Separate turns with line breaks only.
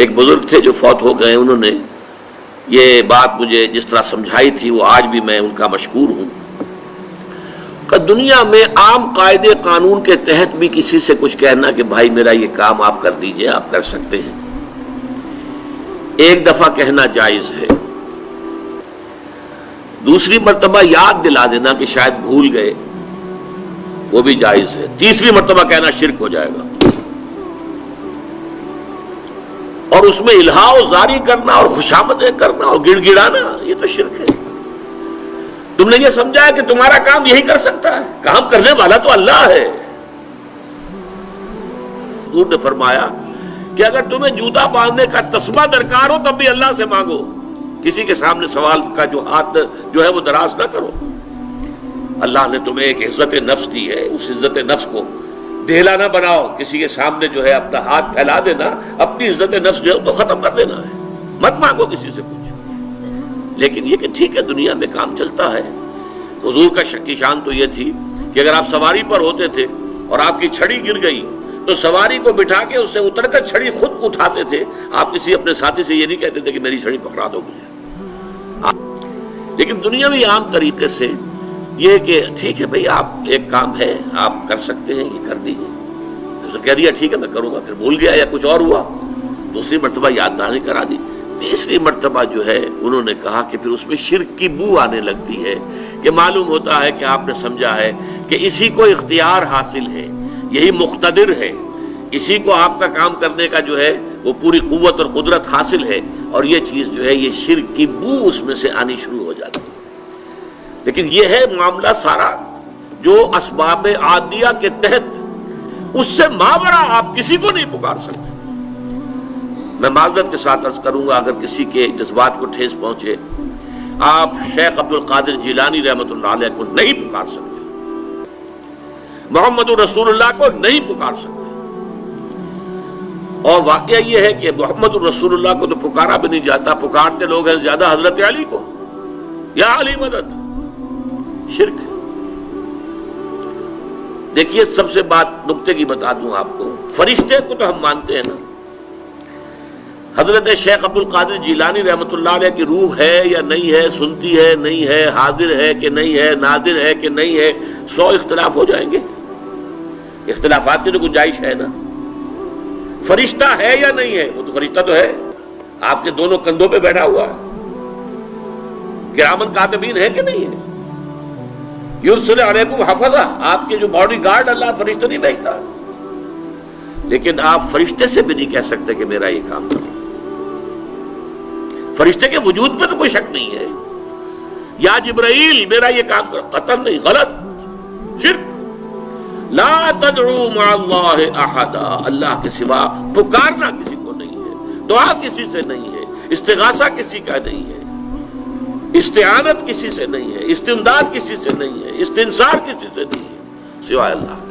ایک بزرگ تھے جو فوت ہو گئے، انہوں نے یہ بات مجھے جس طرح سمجھائی تھی وہ آج بھی میں ان کا مشکور ہوں کہ دنیا میں عام قاعدے قانون کے تحت بھی کسی سے کچھ کہنا کہ بھائی میرا یہ کام آپ کر دیجئے، آپ کر سکتے ہیں، ایک دفعہ کہنا جائز ہے، دوسری مرتبہ یاد دلا دینا کہ شاید بھول گئے وہ بھی جائز ہے، تیسری مرتبہ کہنا شرک ہو جائے گا، اور اس میں الہا و زاری کرنا اور خوشامدیں کرنا اور گڑ گڑانا یہ تو شرک ہے۔ تم نے یہ سمجھا ہے کہ تمہارا کام یہی کر سکتا ہے، کام کرنے والا تو اللہ ہے۔ حضور نے فرمایا کہ اگر تمہیں جوتا باندھنے کا تسمہ درکار ہو تب بھی اللہ سے مانگو، کسی کے سامنے سوال کا جو ہاتھ جو ہے وہ دراز نہ کرو۔ اللہ نے تمہیں ایک عزت نفس دی ہے، اس عزت نفس کو دہلا نہ بناؤ، کسی کے سامنے جو ہے اپنا ہاتھ پھیلا دینا، اپنی عزت نفس جو ہے تو ختم کر دینا ہے، مت مانگو کسی سے کچھ۔ لیکن یہ کہ ٹھیک ہے دنیا میں کام چلتا ہے۔ حضور کا شکی شان تو یہ تھی کہ اگر آپ سواری پر ہوتے تھے اور آپ کی چھڑی گر گئی تو سواری کو بٹھا کے اس سے اتر کر چھڑی خود اٹھاتے تھے، آپ کسی اپنے ساتھی سے یہ نہیں کہتے تھے کہ میری چھڑی پکڑا دو مجھے۔ لیکن دنیاوی عام طریقے سے یہ کہ ٹھیک ہے بھئی آپ ایک کام ہے آپ کر سکتے ہیں، یہ کر دیجیے، اس نے کہہ دیا ٹھیک ہے میں کروں گا، پھر بھول گیا یا کچھ اور ہوا، دوسری مرتبہ یاد دہانی کرا دی، تیسری مرتبہ جو ہے انہوں نے کہا کہ پھر اس میں شرک کی بو آنے لگتی ہے کہ معلوم ہوتا ہے کہ آپ نے سمجھا ہے کہ اسی کو اختیار حاصل ہے، یہی مقتدر ہے، اسی کو آپ کا کام کرنے کا جو ہے وہ پوری قوت اور قدرت حاصل ہے، اور یہ چیز جو ہے یہ شرک کی بو اس میں سے آنی شروع ہو جاتی ہے۔ لیکن یہ ہے معاملہ سارا جو اسباب عادیہ کے تحت، اس سے ماورا آپ کسی کو نہیں پکار سکتے۔ میں معذرت کے ساتھ عرض کروں گا اگر کسی کے جذبات کو ٹھیس پہنچے، آپ شیخ عبد القادر جیلانی رحمۃ اللہ علیہ کو نہیں پکار سکتے، محمد رسول اللہ کو نہیں پکار سکتے، اور واقعہ یہ ہے کہ محمد رسول اللہ کو تو پکارا بھی نہیں جاتا، پکارتے لوگ ہیں زیادہ حضرت علی کو، یا علی مدد، شرک۔ دیکھیے سب سے بات نکتے کی بتا دوں آپ کو، فرشتے کو تو ہم مانتے ہیں نا، حضرت شیخ عبد القادر جیلانی رحمۃ اللہ علیہ کی روح ہے یا نہیں ہے، سنتی ہے نہیں ہے، حاضر ہے کہ نہیں ہے، ناظر ہے کہ نہیں ہے، 100 اختلاف ہو جائیں گے، اختلافات کی تو گنجائش ہے نا۔ فرشتہ ہے یا نہیں ہے، وہ تو فرشتہ تو ہے، آپ کے دونوں کندھوں پہ بیٹھا ہوا ہے، کرامن کاتبین ہے کہ نہیں ہے، یرسل علیکم حفظہ، آپ کے جو باڈی گارڈ اللہ فرشتہ نہیں بھیجتا، لیکن آپ فرشتے سے بھی نہیں کہہ سکتے کہ میرا یہ کام کرو۔ فرشتے کے وجود پہ تو کوئی شک نہیں ہے، یا جبرائیل میرا یہ کام کرو، قطعاً نہیں، غلط، شرک۔ لا تدعو مع اللہ احدا، اللہ کے سوا پکارنا کسی کو نہیں ہے، دعا کسی سے نہیں ہے، استغاثہ کسی کا نہیں ہے، استعانت کسی سے نہیں ہے، استمداد کسی سے نہیں ہے، استنصار کسی سے نہیں ہے سوائے اللہ۔